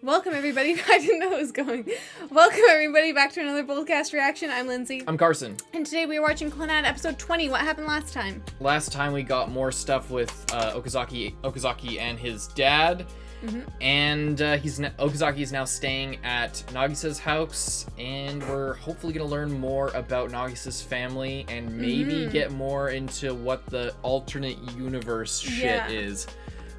Welcome everybody. I didn't know it was going. Welcome everybody back to another BOLDcast reaction. I'm Lindsay. I'm Carson. And today we are watching Clannad episode 20. What happened last time? Last time we got more stuff with Okazaki and his dad. Mm-hmm. And Okazaki is now staying at Nagisa's house, and we're hopefully going to learn more about Nagisa's family and maybe get more into what the alternate universe shit is.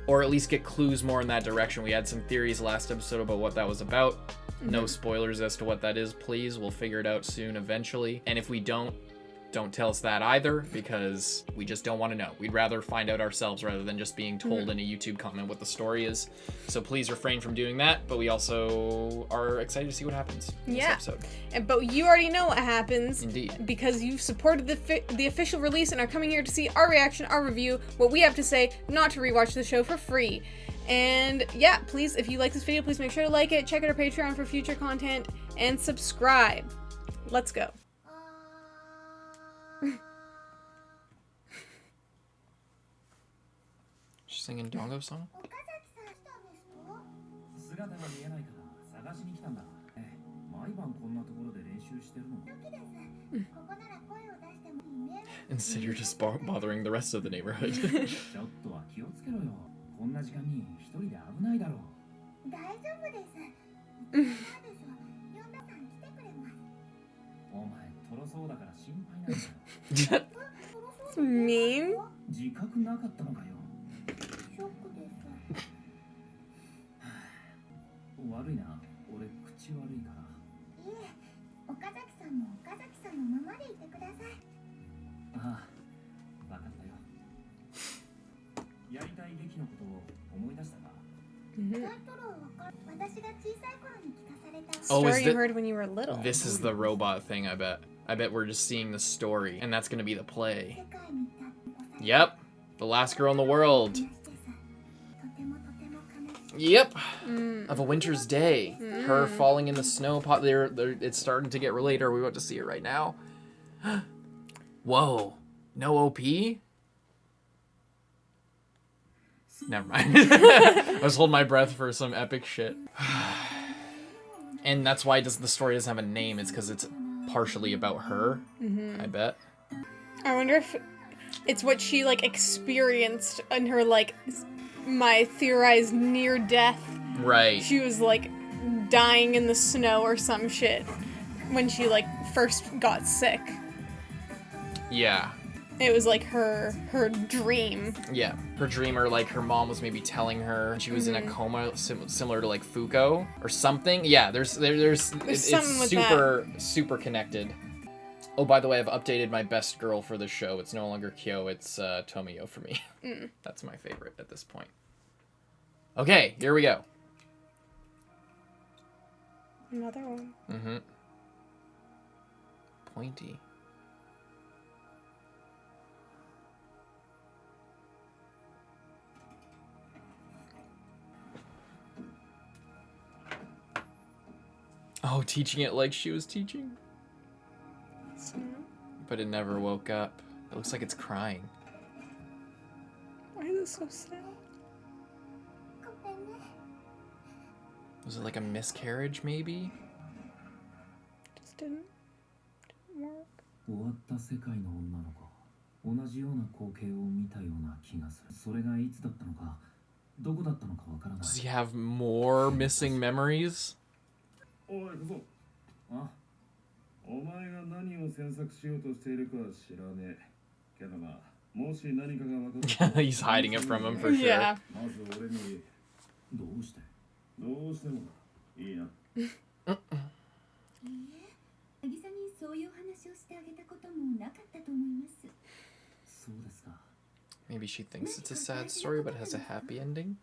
Or at least get clues more in that direction. We had some theories last episode about what that was about. No spoilers as to what that is, please. We'll figure it out soon eventually. And if we don't tell us that either, because we just don't want to know. We'd rather find out ourselves rather than just being told in a YouTube comment what the story is. So please refrain from doing that, but we also are excited to see what happens in this episode. But you already know what happens. Indeed. Because you've supported the official release and are coming here to see our reaction, our review, what we have to say, not to rewatch the show for free. And yeah, please, if you like this video, please make sure to like it, check out our Patreon for future content, and subscribe. Let's go. She's singing Dongo song? Instead, you're just bothering the rest of the neighborhood. Mean? Story you heard when you were little. This is the robot thing, I bet. I bet we're just seeing the story, and that's gonna be the play. Yep, the last girl in the world. Yep, of A Winter's Day. Her falling in the snow pot. It's starting to get related. Are we about to see it right now? Whoa, no OP? Never mind. I was holding my breath for some epic shit. And that's why the story doesn't have a name. It's because it's partially about her, I bet. I wonder if it's what she, like, experienced in her, like, my theorized near death. Right. She was, like, dying in the snow or some shit when she, like, first got sick. Yeah. It was, like, her dream. Yeah. Her dream, or, like, her mom was maybe telling her she was in a coma similar to, like, Fuko or something. Yeah, it's super connected. Oh, by the way, I've updated my best girl for the show. It's no longer Kyo, it's Tomio for me. That's my favorite at this point. Okay, here we go. Another one. Pointy. Oh, teaching it like she was teaching. But it never woke up. It looks like it's crying. Why is it so sad? Was it like a miscarriage, maybe? Just didn't work. Does he have more missing memories? He's hiding it from him for sure. Yeah. Maybe she thinks it's a sad story but has a happy ending?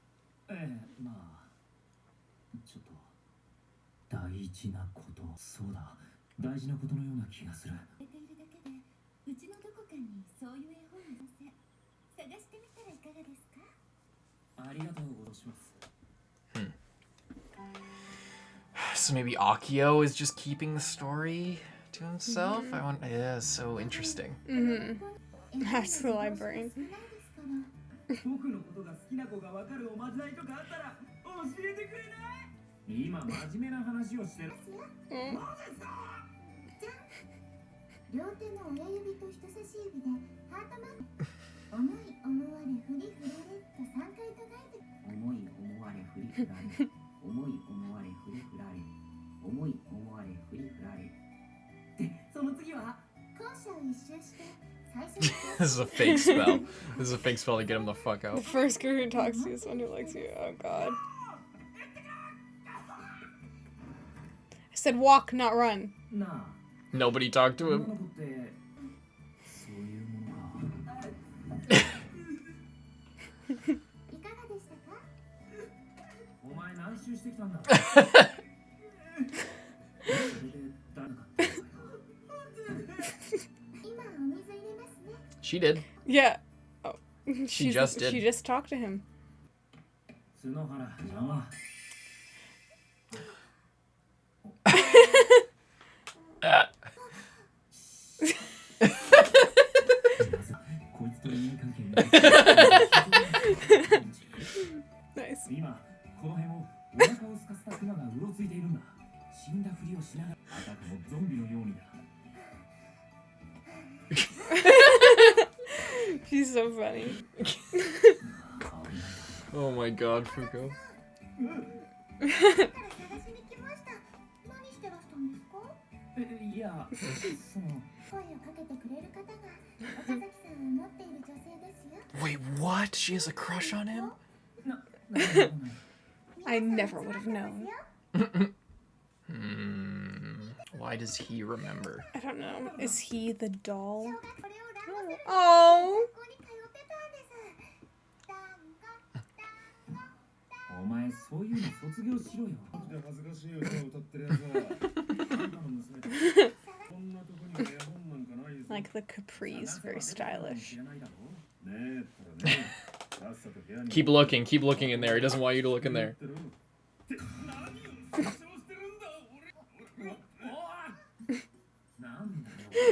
So maybe Akio is just keeping the story to himself? Yeah, it's so interesting. That's the librarian. 僕のことが好きな子が分かるおまじないとかあったら教えてくれない？今真面目な話をしてる。両手の親指と人差し指でハートマーク。思い思われ振り振られと3回唱えて。思い思われ振り振られ。思い思われ振り振られ。思い思われ振り振られ。で、その次は校舎を一周して最初に。This is a fake spell. This is a fake spell to get him the fuck The out. first girl who talks to you is one who likes you. Oh god. I said walk, not run. なあ。 Nobody talked to 女 him. の子ってそういうものか。いかがでしたか？お前何周してきたんだ。それで誰かって言うのよ。今お水入れますね。 She did. Yeah. Oh, She just did. She just talked to him. 角原邪魔。こいつと人間関係Nice. 今この辺をお腹を空かせたクマがうろついているんだ。死んだふりをしながらあたかもゾンビのようにだ。 She's so funny. Oh my god, Fuko. 探しに来ました。何してらしたんですか？いや、その声をかけてくれる方が岡崎さんを持っている女性ですよ。 Wait, what? She has a crush on him? I never would have known. Why does he remember? I don't know. Is he the doll? Oh. お前そういうの卒業しろよ。恥ずかしい歌を歌ってるやつは。あんたの娘だ。こんなとこには絵本なんかないぞ。 Like the capris, very stylish. Keep looking in there. He doesn't want you to look in there.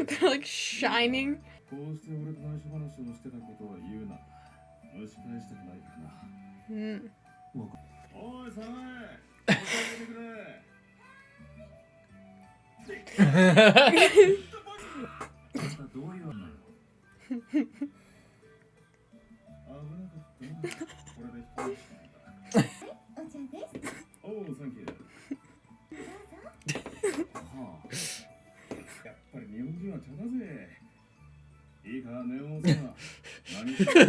They're like shining. こうして俺と内緒話をしてたことは言うな。蒸し返したくないからな。 Mm. おい、サナエ、教えてくれ。どういうのよ。危なかったな。これで一人しかないから。お茶です。おう、サンキュー。はあ。やっぱり日本人は茶だぜ。いいか、ネオンさん。何してる？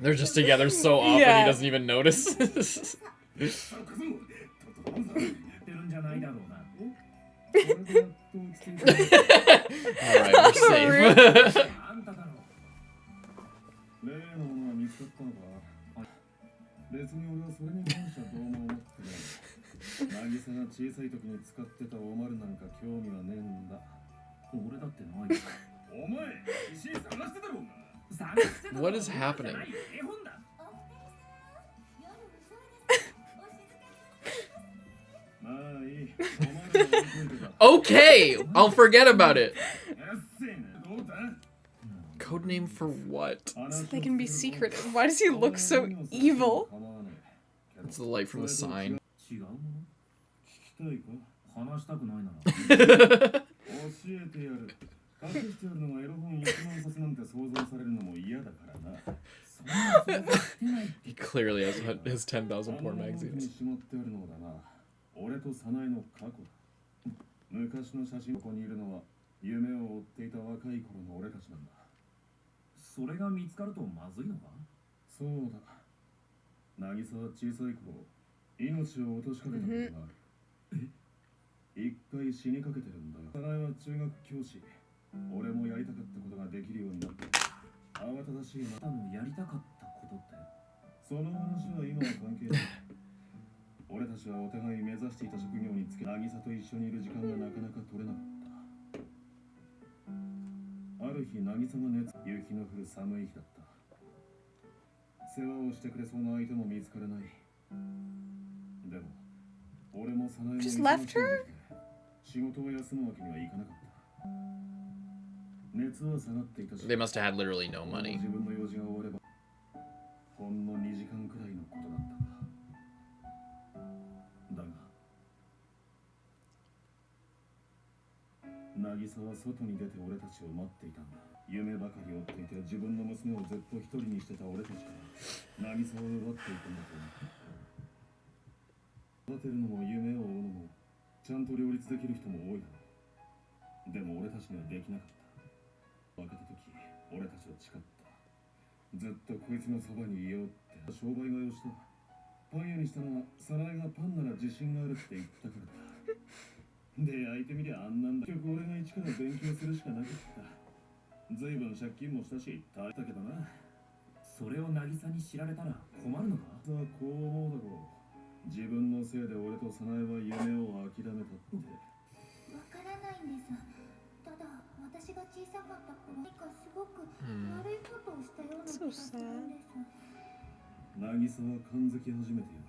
They're just together so often Yeah. he doesn't even notice. Alright, we're safe. 別に俺はそれに関してはどうも思ってない。渚が小さい時に使ってたおまるなんか興味はねえんだ。俺だってない。お前、石井探してたろうな。 What is happening? Okay, I'll forget about it. Codename for what? So they can be secretive. Why does he look so evil? It's the light from the sign. 隠してあるのがエロ本1万冊なんて想像されるのも嫌だからな。 He clearly has his 10,000 porn magazines. しまってあるのだな。俺と早苗の過去だ。昔の写真ここにいるのは夢を追っていた若い頃の俺たちなんだ。それが見つかるとまずいのか？そうだ。渚は小さい頃命を落としかけたことがある。一回死にかけてるんだよ。早苗は中学教師。 俺もやりたかったことができるようになった。慌ただしいな。たのやりたかったことって。その話は今は関係ない。俺たちはお互い目指していた職業につけ、渚と一緒にいる時間がなかなか取れなかった。ある日、渚が熱、雪の降る寒い日だった。世話をしてくれそうな相手も見つからない。でも、俺も早苗も Just left her? 仕事を休むわけにはいかなかった。 They must have had literally no money. ほんの2時間くらいのことだったが、渚は外に出て俺たちを待っていたんだ。夢ばかり追っていて自分の娘をずっと一人にしてた俺たちから渚を奪っていくんだと思う。育てるのも夢を追うのもちゃんと両立できる人も多いだろう。でも俺たちにはできなかった。分かった時俺たちは誓った。ずっとこいつのそばにいようって商売替えをした。パン屋にしたのは早苗がパンなら自信があるって言ったからだ。で相手見りゃあんなんだ。結局俺が一から勉強するしかなかった。ずいぶん借金もしたし大変だけどな。それを渚に知られたら困るのか。さあこう思うだろう。自分のせいで俺と早苗は夢を諦めたって。わからないんです。ただ私が小さかった頃何かすごく悪いことをしたような気がするんです。渚は感づき始めてや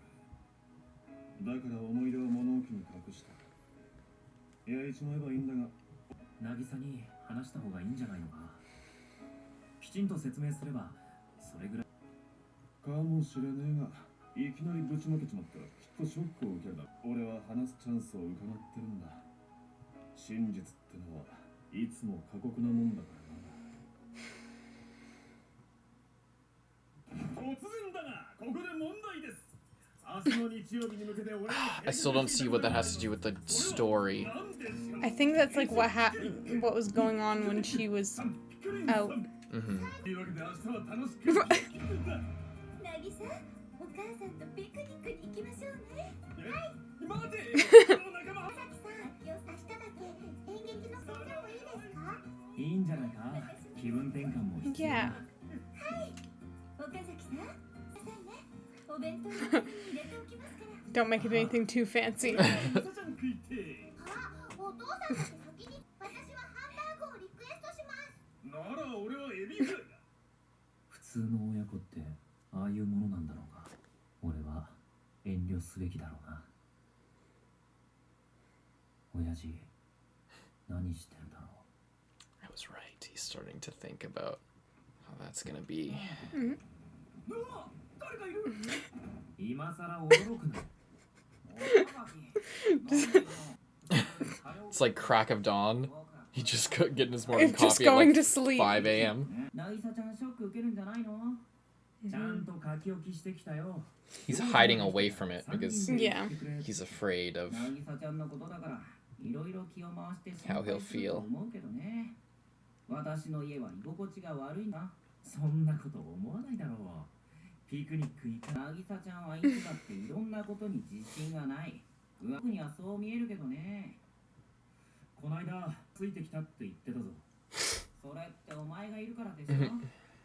る。だから思い出は物置に隠した。焼いちまえばいいんだが、渚に話した方がいいんじゃないのか。きちんと説明すればそれぐらいかもしれねえが、いきなりぶちまけちまったらきっとショックを受けるだ。俺は話すチャンスを伺ってるんだ。真実ってのはいつも過酷なもんだからな。突然だがここで問題です。明日の日曜日に向けて俺に I still don't see what that has to do with the story. I think that's like what was going on when she was out. というわけで明日は楽しく渚、お母さんとピクニックに行きましょうね。待て仲間。さきさん、明日だけ演劇の先生もいいですか？いいんじゃないか。気分転換も必要。 Yeah. はい。岡崎さん、なさいね。お弁当に入れておきますから。Don't make it anything too fancy. あ、お父さんだけ先に。私はハンバーグをリクエストします。なら俺はエビフライだ。普通の親子ってああいうものなんだろうか。俺は遠慮すべきだろうな。親父、何してるだろう。 I was right. He's starting to think about how that's gonna be. 誰かいる。今さら驚くな。 It's like crack of dawn. He just getting his morning Just coffee at going like to sleep. 5 a.m. 渚ちゃんショック受けるんじゃないの？ちゃんと書き置きしてきたよ。 He's hiding away from it because Yeah. he's afraid of 渚ちゃんのことだからいろいろ気を回して how he'll feel. 思うけどね。私の家は居心地が悪いな。そんなこと思わないだろう。ピクニック行く。渚ちゃんはいつだっていろんなことに自信がない。僕にはそう見えるけどね。こないだついてきたって言ってたぞ。それってお前がいるからでしょ。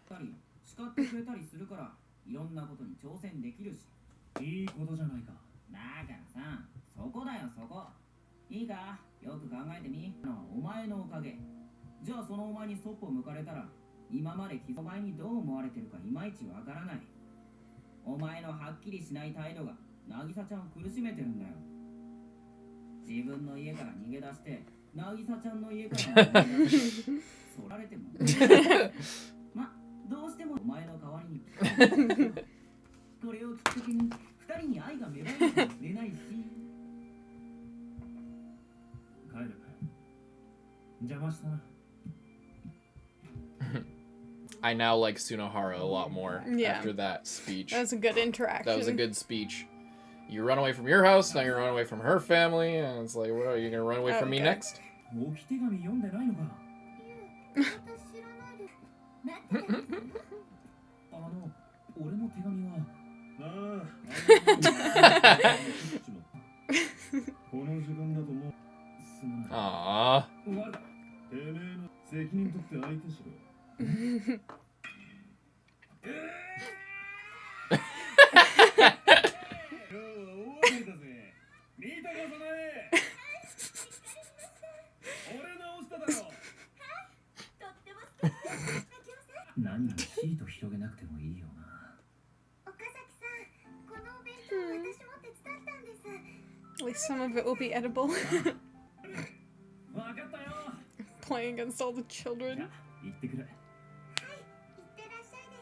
たり叱ってくれたりするからいろんなことに挑戦できるし。いいことじゃないか。だからさ、そこだよそこ。いいか、よく考えてみ。お前のおかげ。じゃあそのお前にそっぽ向かれたら今までお前にどう思われてるかいまいちわからない。お前のはっきりしない態度が渚ちゃんを苦しめてるんだよ。自分の家から逃げ出して渚ちゃんの家から逃げ出してそられてもま、どうしてもお前の代わりにこれをきっかけに二人に愛が芽生えるかもしれないし。帰る。邪魔したな。I now like Sunohara a lot more Yeah. after that speech. That was a good interaction. That was a good speech. You run away from your house, now you run away from her family, and it's like, what are you gonna run away from me Okay. next? 置き手紙読んでないのか。私知らないです。待ってください。俺の手紙は。この時間だともうすまない。 Aww. てめえの責任取って相手しろ。何もシート広げなくてもいいよな。岡崎さん、このお弁当私も手伝ったんです。 At least some of it will be edible. わかったよ。 Playing against all the children. 行ってくる。はい、いってらっしゃいです。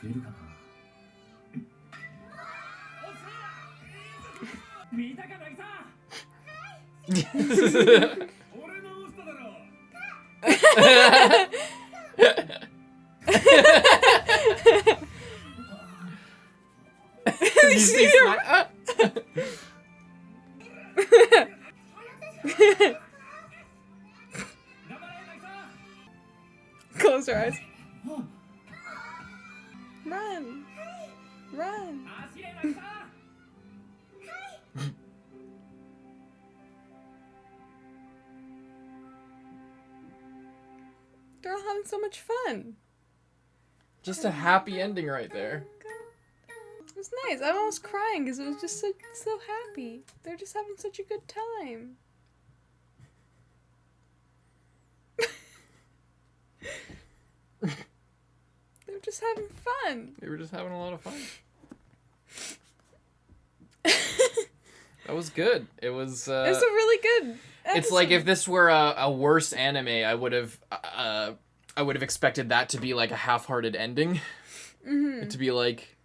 くれるかな。見たか渚。俺のウストだろ。You see smile? Close her eyes. Run. Run. They're all having so much fun. Just a happy ending right there. It was nice. I'm almost crying because it was just so happy. They're just having such a good time. They're just having fun. They were just having a lot of fun. That was good. It was. It was a really good episode. It's like if this were a worse anime, I would have expected that to be like a half-hearted ending. Mm-hmm. To be like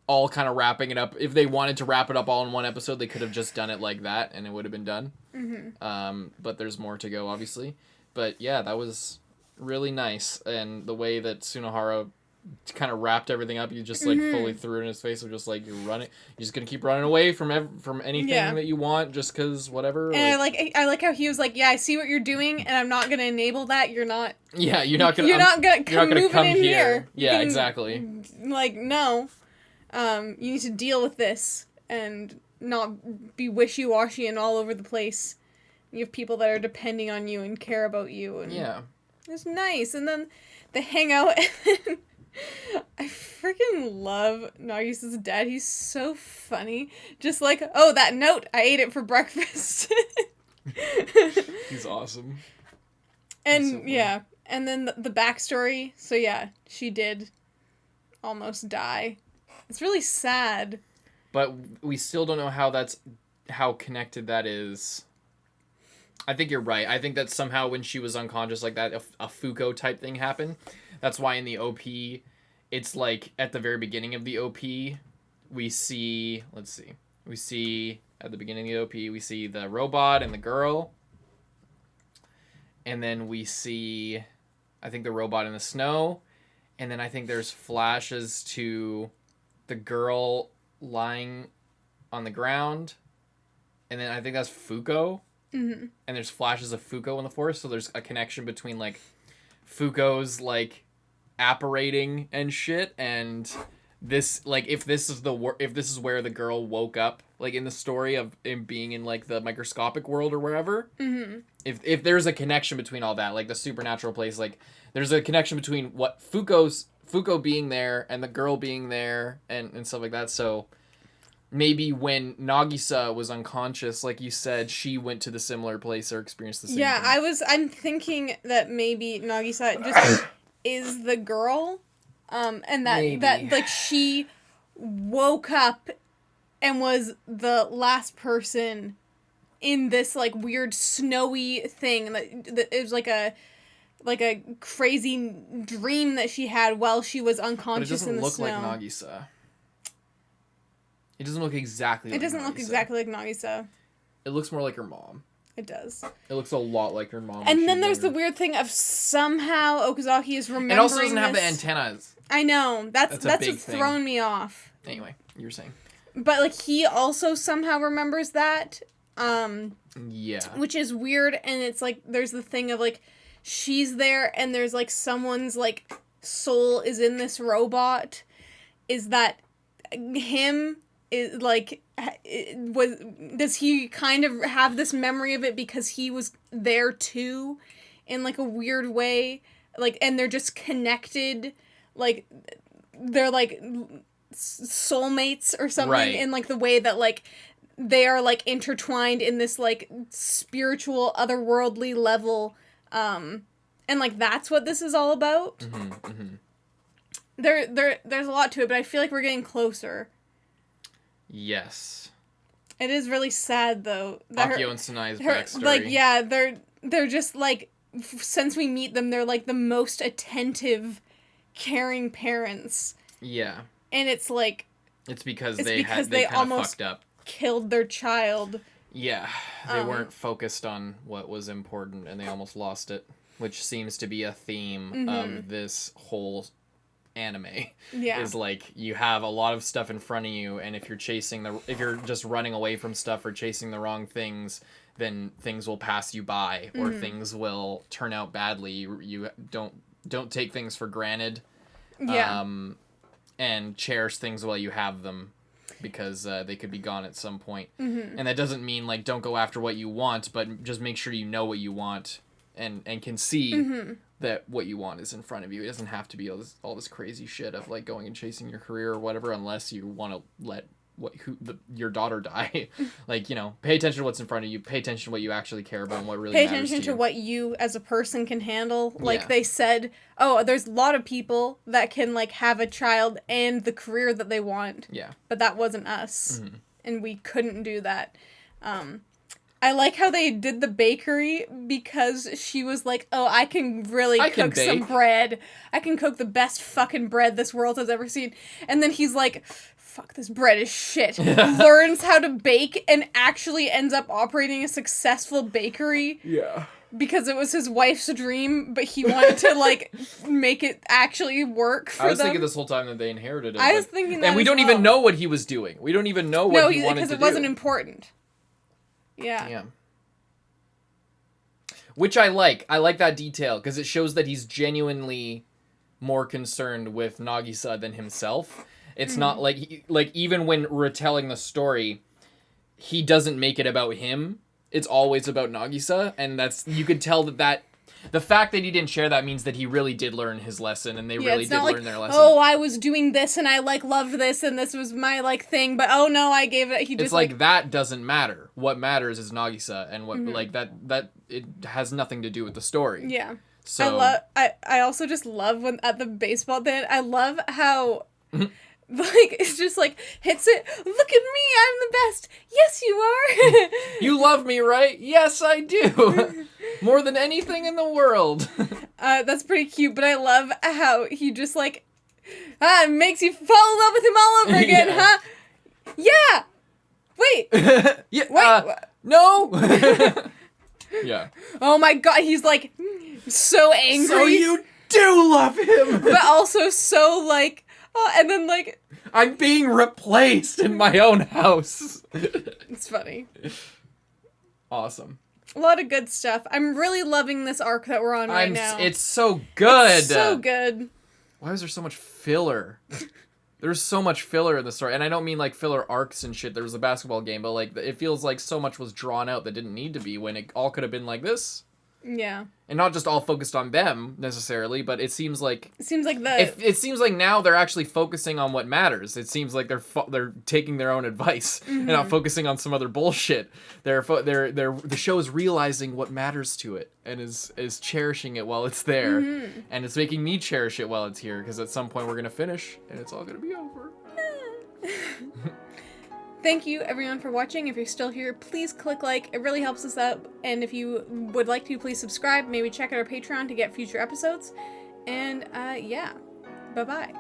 all kind of wrapping it up. If they wanted to wrap it up all in one episode, they could have just done it like that, and it would have been done. Mm-hmm. But there's more to go, obviously. But yeah, that was really nice, and the way that Tsunohara kind of wrapped everything up, you just like fully threw it in his face, of just like you're just gonna keep running away from anything that you want, just because whatever. And I like how he was like, yeah, I see what you're doing, and I'm not gonna enable that. You're not. Yeah, you're not gonna. You're not gonna come in here. Yeah, exactly. Like no, you need to deal with this and not be wishy-washy and all over the place. You have people that are depending on you and care about you, and yeah, it's nice. And then they hang out. And I freaking love Nagisa's dad. He's so funny. Just like, oh, that note, I ate it for breakfast. He's awesome. And so yeah, and then the backstory. So yeah, she did almost die. It's really sad. But we still don't know how connected that is. I think you're right. I think that somehow when she was unconscious like that, a Fuko type thing happened. That's why in the OP, it's like at the very beginning of the OP, we see at the beginning of the OP, we see the robot and the girl. And then we see, I think, the robot in the snow. And then I think there's flashes to the girl lying on the ground. And then I think that's Fuko. Mm-hmm. And there's flashes of Fuko in the forest. So there's a connection between like Fuko's like apparating and shit, and this, like, if this is where the girl woke up, like in the story of him being in like the microscopic world or wherever. Mm-hmm. If there's a connection between all that, like the supernatural place, like there's a connection between what Fuko being there and the girl being there and stuff like that. So maybe when Nagisa was unconscious, like you said, she went to the similar place or experienced the same thing. I'm thinking that maybe Nagisa just is the girl, and that like she woke up and was the last person in this like weird snowy thing that it was like a crazy dream that she had while she was unconscious in the snow. But it doesn't look like Nagisa. It doesn't look exactly like Nagisa. It doesn't look exactly like Nagisa. It looks more like her mom. It does. It looks a lot like her mom. And then there's the weird thing of somehow Okazaki is remembering. It also doesn't have the antennas. I know. That's what's thrown me off. Anyway, you were saying. But like he also somehow remembers that. Yeah. Which is weird, and it's like there's the thing of like she's there and there's like someone's like soul is in this robot. Is that him? Is like does he kind of have this memory of it because he was there too in like a weird way, like, and they're just connected, like they're like soulmates or something, right, in like the way that like they are like intertwined in this like spiritual otherworldly level, and like that's what this is all about. Mm-hmm, mm-hmm. There's a lot to it, but I feel like we're getting closer. Yes. It is really sad though. Akio and Sanai's backstory. Like, yeah, they're just like, since we meet them, they're like the most attentive, caring parents. Yeah. And it's like It's because It's they because they they kind of almost- fucked up. killed their child. Yeah, they weren't focused on what was important, and they almost lost it, which seems to be a theme of this whole anime. Yeah. Is like you have a lot of stuff in front of you, and if you're just running away from stuff or chasing the wrong things, then things will pass you by, or things will turn out badly. You don't take things for granted. Yeah. And cherish things while you have them, because they could be gone at some point. And that doesn't mean like don't go after what you want, but just make sure you know what you want and can see that what you want is in front of you. It doesn't have to be all this crazy shit of like going and chasing your career or whatever, unless you want to let your daughter die. Like, you know, pay attention to what's in front of you, pay attention to what you actually care about and what really matters attention to you. what you as a person can handle. Like Yeah. they said, there's a lot of people that can like have a child and the career that they want. Yeah. But that wasn't us. And we couldn't do that. I like how they did the bakery because she was like, I can really cook some bake. bread. I can cook the best fucking bread this world has ever seen. And then he's like, fuck, this bread is shit. Learns how to bake and actually ends up operating a successful bakery. Yeah. Because it was his wife's dream, but he wanted to, like, make it actually work for them. I was thinking this whole time that they inherited it. I was thinking that and we as don't well. even know what he was doing. We don't even know what he wanted to do. because it wasn't important. Yeah. Yeah. Which I like. I like that detail, because it shows that he's genuinely more concerned with Nagisa than himself. It's not like even when retelling the story, he doesn't make it about him. It's always about Nagisa, and you could tell that the fact that he didn't share that means that he really did learn his lesson, and they really did learn their lesson. Oh, I was doing this and I loved this and this was my thing, but oh no, I gave it. He just it's like that doesn't matter. What matters is Nagisa, and what like that it has nothing to do with the story. Yeah. So I also just love when at the baseball thing. I love how. Like, it's just like, hits it, look at me, I'm the best. Yes, you are. You love me, right? Yes, I do. More than anything in the world. That's pretty cute, but I love how he just, like, makes you fall in love with him all over again, Yeah. huh? Yeah! Wait! Yeah. Wait! No! Yeah. Oh my god, he's, like, so angry. So you do love him! But also so, like, and then, like... I'm being replaced in my own house. It's funny. Awesome. A lot of good stuff. I'm really loving this arc that we're on right now. It's so good. It's so good. Why is there so much filler? There's so much filler in the story. And I don't mean like filler arcs and shit. There was a basketball game, but like it feels like so much was drawn out that didn't need to be, when it all could have been like this. Yeah. And not just all focused on them necessarily, but it seems like It seems like it seems like now they're actually focusing on what matters. It seems like they're taking their own advice and not focusing on some other bullshit. The show is realizing what matters to it and is cherishing it while it's there, and it's making me cherish it while it's here, because at some point we're gonna finish and it's all gonna be over. Thank you, everyone, for watching. If you're still here, please click like. It really helps us out. And if you would like to, please subscribe. Maybe check out our Patreon to get future episodes. And, yeah. Bye-bye.